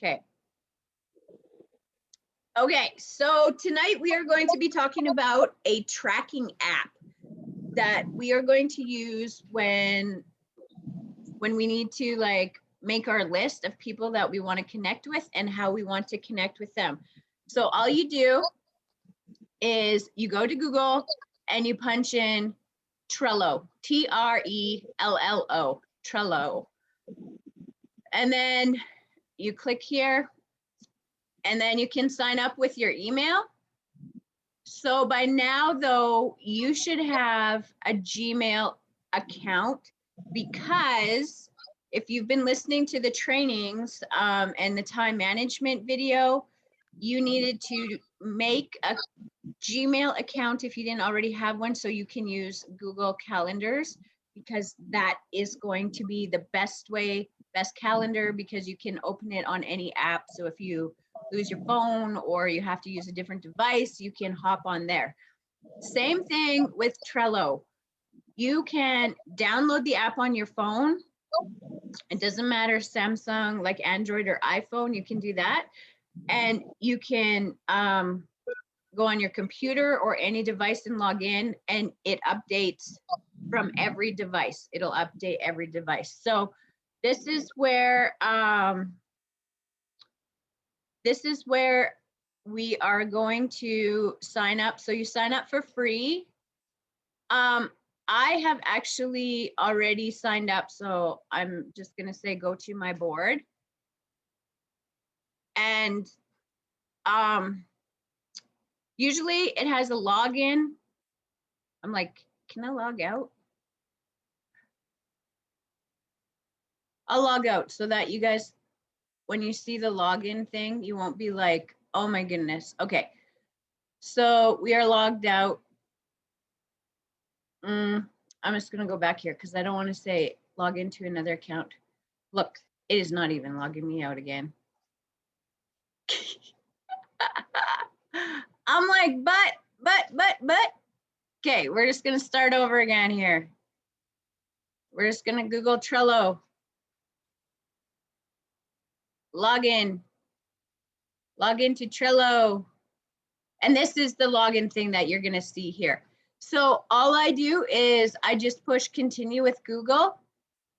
Okay. Okay, so tonight we are going to be talking about a tracking app that we are going to use when we need to like make our list of people that we want to connect with and how we want to connect with them. So all you do is you go to Google and you punch in Trello, Trello, Trello. And then you click here and then you can sign up with your email. So by now though, you should have a Gmail account, because if you've been listening to the trainings and the time management video, you needed to make a Gmail account if you didn't already have one, so you can use Google Calendars, because that is going to be the best calendar, because you can open it on any app. So if you lose your phone or you have to use a different device, you can hop on there. Same thing with Trello. You can download the app on your phone. It doesn't matter, Samsung, like Android or iPhone, you can do that. And you can go on your computer or any device and log in, and it updates from every device. It'll update every device. So this is where we are going to sign up. So you sign up for free. I have actually already signed up, so I'm just gonna say go to my board. And usually it has a login. I'm like, can I log out? I'll log out so that you guys, when you see the login thing, you won't be like, oh my goodness. Okay, so we are logged out. I'm just gonna go back here because I don't want to say log into another account. Look, it is not even logging me out again. I'm like, but. Okay, we're just gonna start over again here. We're just gonna Google Trello. Log into Trello. And this is the login thing that you're gonna see here. So all I do is I just push continue with Google,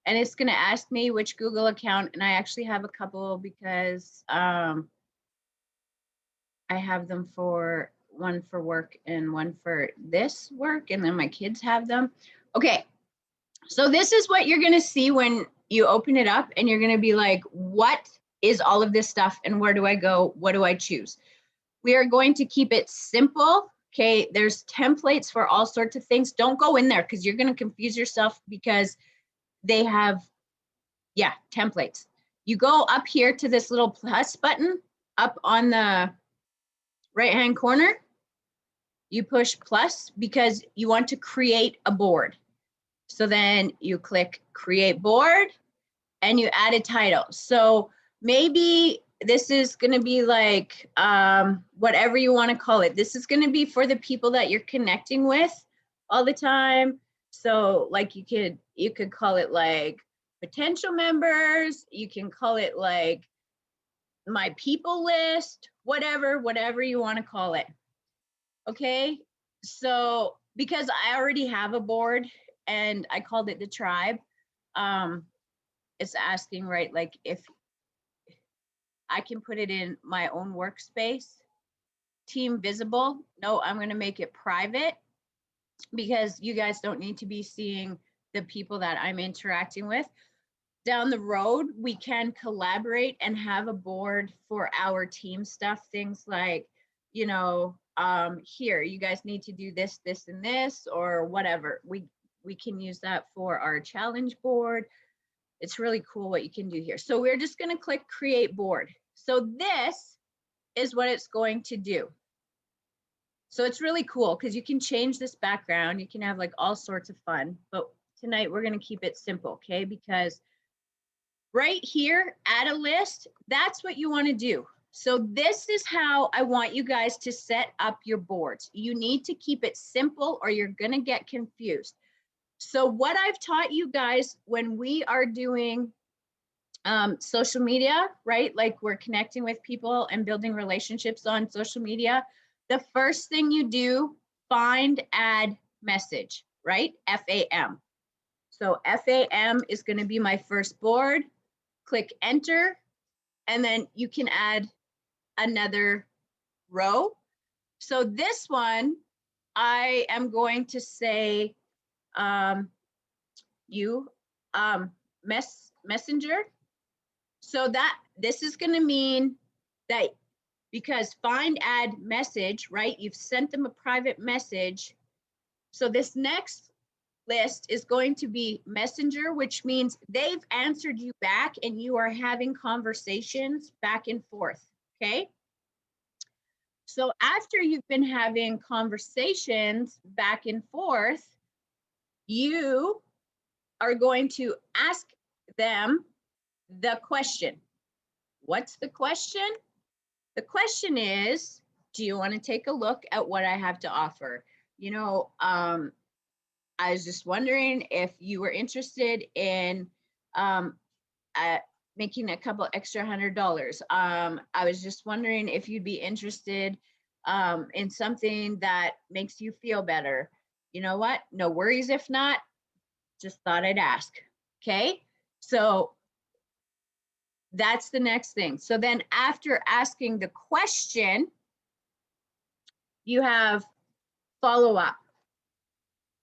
and it's gonna ask me which Google account, and I actually have a couple because I have them for one for work and one for this work, and then my kids have them. Okay, so this is what you're gonna see when you open it up, and you're gonna be like, what is all of this stuff, and where do I go? What do I choose? We are going to keep it simple. Okay, there's templates for all sorts of things. Don't go in there because you're gonna confuse yourself, because they have, yeah, templates. You go up here to this little plus button up on the right-hand corner. You push plus because you want to create a board. So then you click create board and you add a title. So maybe this is going to be like whatever you want to call it. This is going to be for the people that you're connecting with all the time. So like you could call it like potential members. You can call it like my people list, whatever you want to call it. Okay, so because I already have a board and I called it the tribe, it's asking, right, like if I can put it in my own workspace. Team visible, no, I'm going to make it private, because you guys don't need to be seeing the people that I'm interacting with. Down the road, we can collaborate and have a board for our team stuff, things like, you know, here, you guys need to do this, this, and this, or whatever. We can use that for our challenge board. It's really cool what you can do here. So we're just going to click create board. So this is what it's going to do. So it's really cool because you can change this background. You can have like all sorts of fun, but tonight we're going to keep it simple, okay? Because right here, add a list, that's what you want to do. So this is how I want you guys to set up your boards. You need to keep it simple or you're going to get confused. So what I've taught you guys when we are doing Social media, right? Like we're connecting with people and building relationships on social media. The first thing you do, find, add, message, right? FAM. So FAM is going to be my first board. Click enter, and then you can add another row. So this one, I am going to say you messenger. So that this is going to mean that because find, add, message, right? You've sent them a private message. So this next list is going to be messenger, which means they've answered you back and you are having conversations back and forth, okay? So after you've been having conversations back and forth, you are going to ask them the question. What's the question? The question is, do you want to take a look at what I have to offer? You know, I was just wondering if you were interested in making a couple extra $100. I was just wondering if you'd be interested in something that makes you feel better. You know what? No worries if not. Just thought I'd ask. Okay. So that's the next thing. So then after asking the question, you have follow up,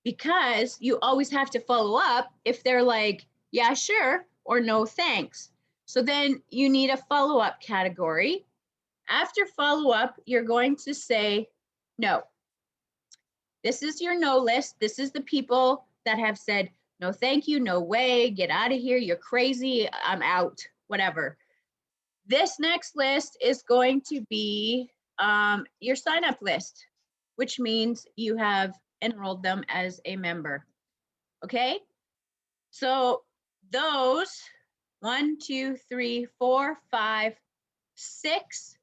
because you always have to follow up if they're like, yeah, sure, or no, thanks. So then you need a follow up category. After follow up, you're going to say no. This is your no list. This is the people that have said, no, thank you, no way, get out of here, you're crazy, I'm out, whatever. This next list is going to be your sign up list, which means you have enrolled them as a member. Okay, so those 1, 2, 3, 4, 5, 6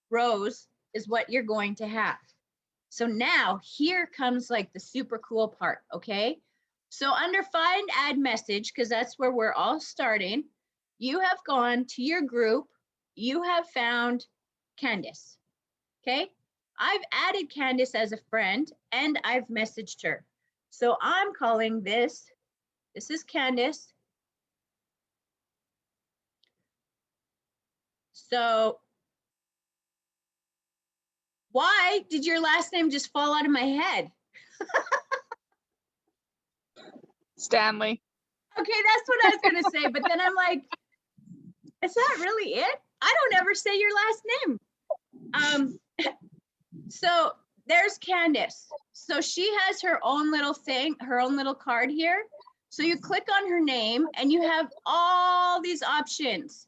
rows is what you're going to have. So now here comes like the super cool part, okay? So under find, add, message, because that's where we're all starting, you have gone to your group, you have found Candace, okay? I've added Candace as a friend and I've messaged her. So I'm calling this is Candace. So why did your last name just fall out of my head? Stanley. Okay, that's what I was going to say. But then I'm like, is that really it? I don't ever say your last name. So there's Candace. So she has her own little thing, her own little card here. So you click on her name and you have all these options.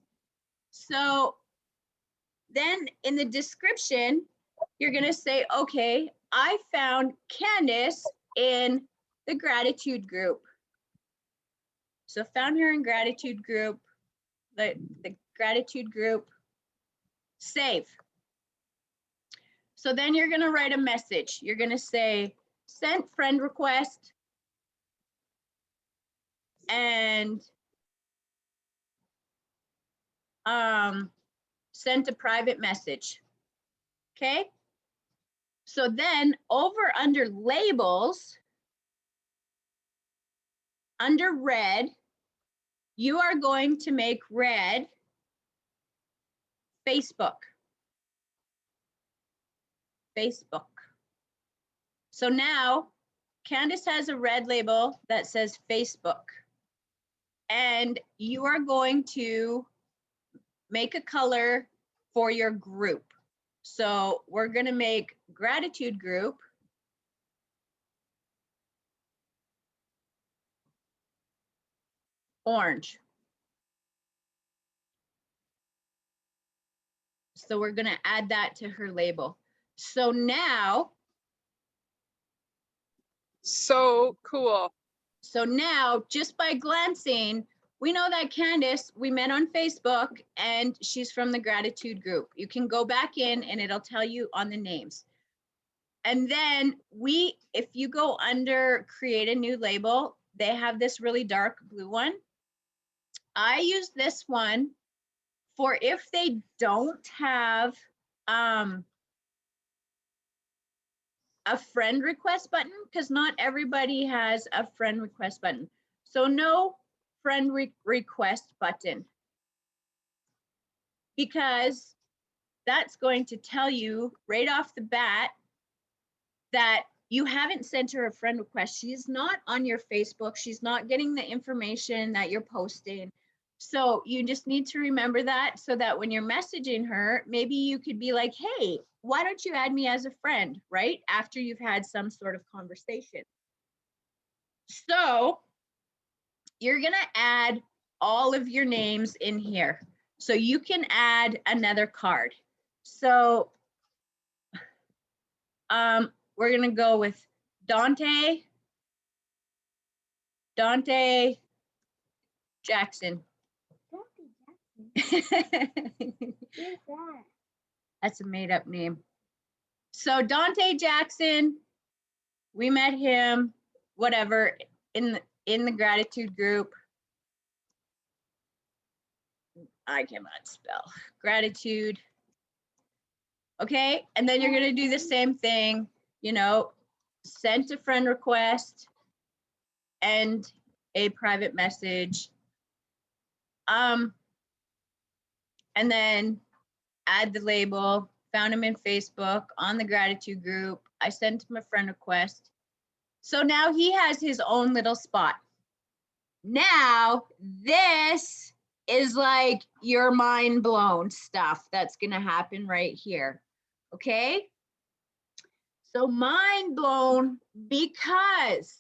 So then in the description, you're going to say, okay, I found Candace in the gratitude group. So found her in gratitude group, the gratitude group, save. So then you're going to write a message. You're going to say, sent friend request and sent a private message. Okay. So then over under labels, under red, you are going to make red Facebook. Facebook. So now Candace has a red label that says Facebook. And you are going to make a color for your group. So we're going to make gratitude group orange. So we're going to add that to her label. So now. So cool. So now just by glancing, we know that Candace, we met on Facebook and she's from the gratitude group. You can go back in and it'll tell you on the names. And then if you go under create a new label, they have this really dark blue one. I use this one for if they don't have a friend request button, because not everybody has a friend request button. So no friend request button, because that's going to tell you right off the bat that you haven't sent her a friend request. She's not on your Facebook. She's not getting the information that you're posting. So you just need to remember that, so that when you're messaging her, maybe you could be like, hey, why don't you add me as a friend, right? After you've had some sort of conversation. So you're gonna add all of your names in here. So you can add another card. So we're gonna go with Dante Jackson. Who's that? That's a made up name. So Dante Jackson, we met him, whatever, in the gratitude group. I cannot spell gratitude. Okay, and then you're gonna do the same thing, you know, sent a friend request and a private message. And then add the label, found him in Facebook on the gratitude group. I sent him a friend request. So now he has his own little spot. Now, this is like your mind blown stuff that's gonna happen right here, okay? So mind blown, because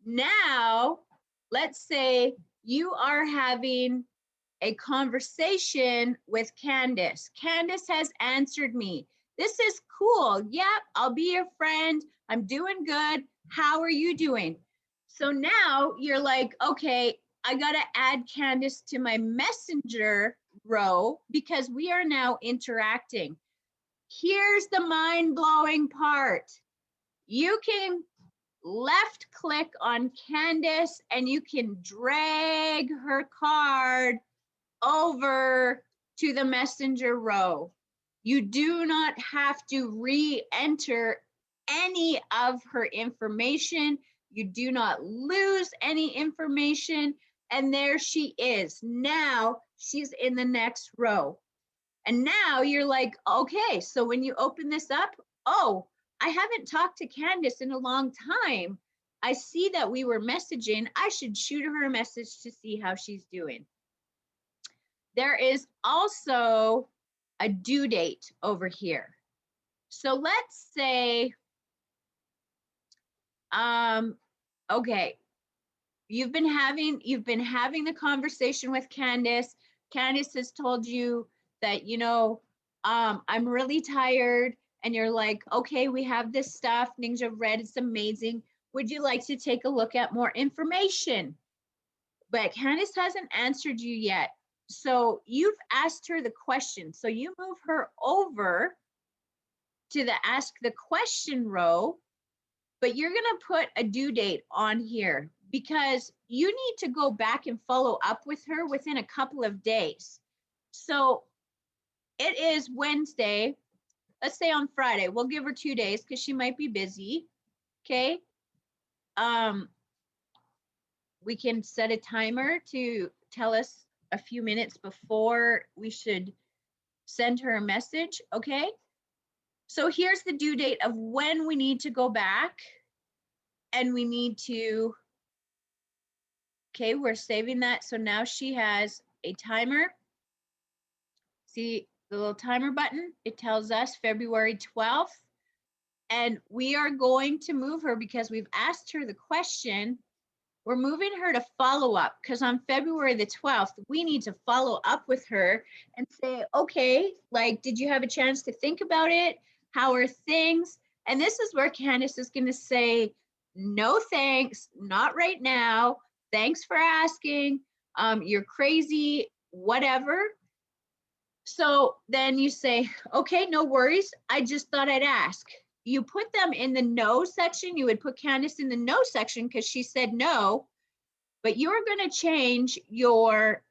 now, let's say you are having a conversation with Candace. Candace has answered me. This is cool. Yep, I'll be your friend. I'm doing good. How are you doing? So now you're like, okay, I got to add Candace to my messenger row because we are now interacting. Here's the mind-blowing part. You can left click on Candace and you can drag her card over to the messenger row. You do not have to re-enter any of her information. You do not lose any information. And there she is. Now she's in the next row. And now you're like, okay, so when you open this up, oh, I haven't talked to Candace in a long time. I see that we were messaging. I should shoot her a message to see how she's doing. There is also a due date over here. So let's say, okay, you've been having the conversation with Candace. Candace has told you that, you know, I'm really tired, and you're like, okay, we have this stuff, Ninja Red, it's amazing. Would you like to take a look at more information? But Candace hasn't answered you yet. So you've asked her the question. So you move her over to the ask the question row, but you're going to put a due date on here because you need to go back and follow up with her within a couple of days. So it is Wednesday. Let's say on Friday. We'll give her 2 days because she might be busy. Okay. We can set a timer to tell us a few minutes before we should send her a message, okay? So here's the due date of when we need to go back, and we need to, okay, we're saving that. So now she has a timer. See the little timer button? It tells us February 12th, and we are going to move her because we've asked her the question. We're moving her to follow up because on February the 12th, we need to follow up with her and say, okay, like, did you have a chance to think about it? How are things? And this is where Candace is going to say, no, thanks, not right now. Thanks for asking. You're crazy, whatever. So then you say, okay, no worries. I just thought I'd ask. You put them in the no section. You would put Candace in the no section because she said no, but you're going to change your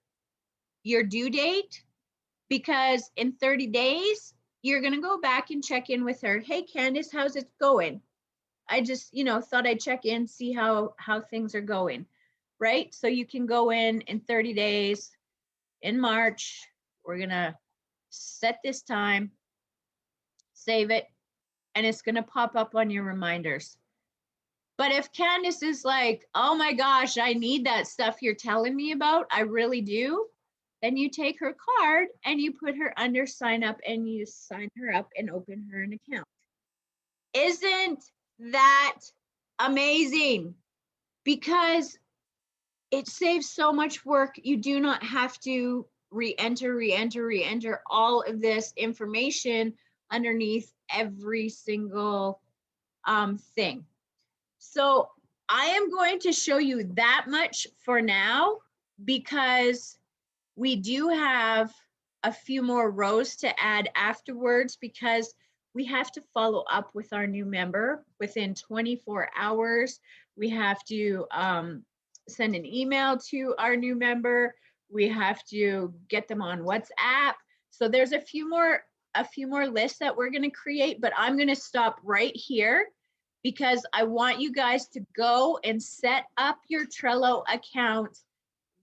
your due date, because in 30 days, you're going to go back and check in with her. Hey, Candace, how's it going? I just, thought I'd check in, see how things are going, right? So you can go in 30 days in March. We're going to set this time, save it, and it's going to pop up on your reminders. But if Candace is like, oh my gosh, I need that stuff you're telling me about, I really do, then you take her card and you put her under sign up and you sign her up and open her an account. Isn't that amazing? Because it saves so much work. You do not have to re-enter all of this information underneath every single thing. So I am going to show you that much for now, because we do have a few more rows to add afterwards, because we have to follow up with our new member within 24 hours. We have to send an email to our new member. We have to get them on WhatsApp. So there's a few more lists that we're going to create, but I'm going to stop right here, because I want you guys to go and set up your Trello account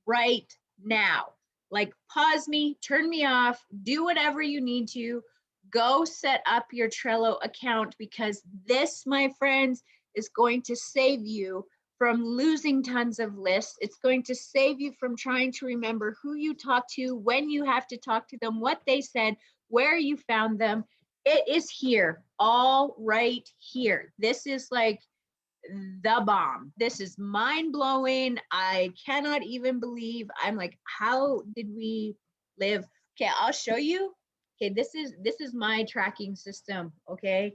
right now. Like, pause me, turn me off, do whatever you need to. Go set up your Trello account, because this, my friends, is going to save you from losing tons of lists. It's going to save you from trying to remember who you talked to, when you have to talk to them, what they said, where you found them. It is here, all right here. This is like the bomb. This is mind blowing. I cannot even believe. I'm like, how did we live? Okay, I'll show you. Okay, this is my tracking system. Okay,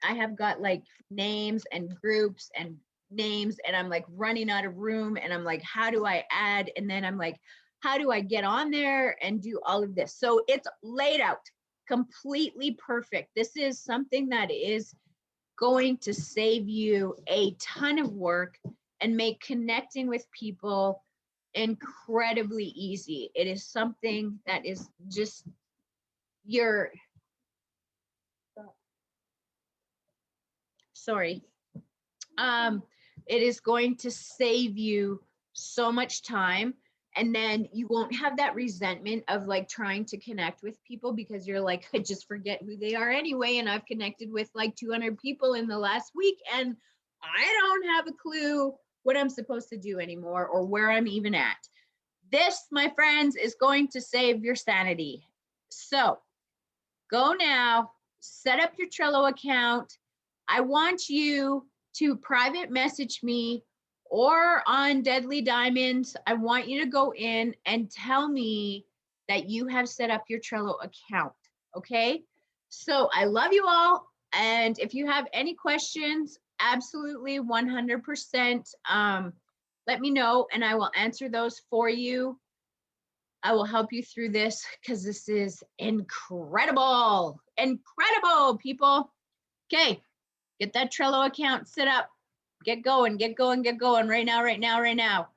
I have got like names and groups and names, and I'm like running out of room, and I'm like, how do I add? And then I'm like, how do I get on there and do all of this? So it's laid out completely perfect. This is something that is going to save you a ton of work and make connecting with people incredibly easy. It is something that is just your, sorry. It is going to save you so much time. And then you won't have that resentment of like trying to connect with people, because you're like, I just forget who they are anyway. And I've connected with like 200 people in the last week, and I don't have a clue what I'm supposed to do anymore or where I'm even at. This, my friends, is going to save your sanity. So go now, set up your Trello account. I want you to private message me or on Deadly Diamonds. I want you to go in and tell me that you have set up your Trello account, okay? So I love you all. And if you have any questions, absolutely 100%, let me know and I will answer those for you. I will help you through this, because this is incredible, people. Okay, get that Trello account set up. Get going right now.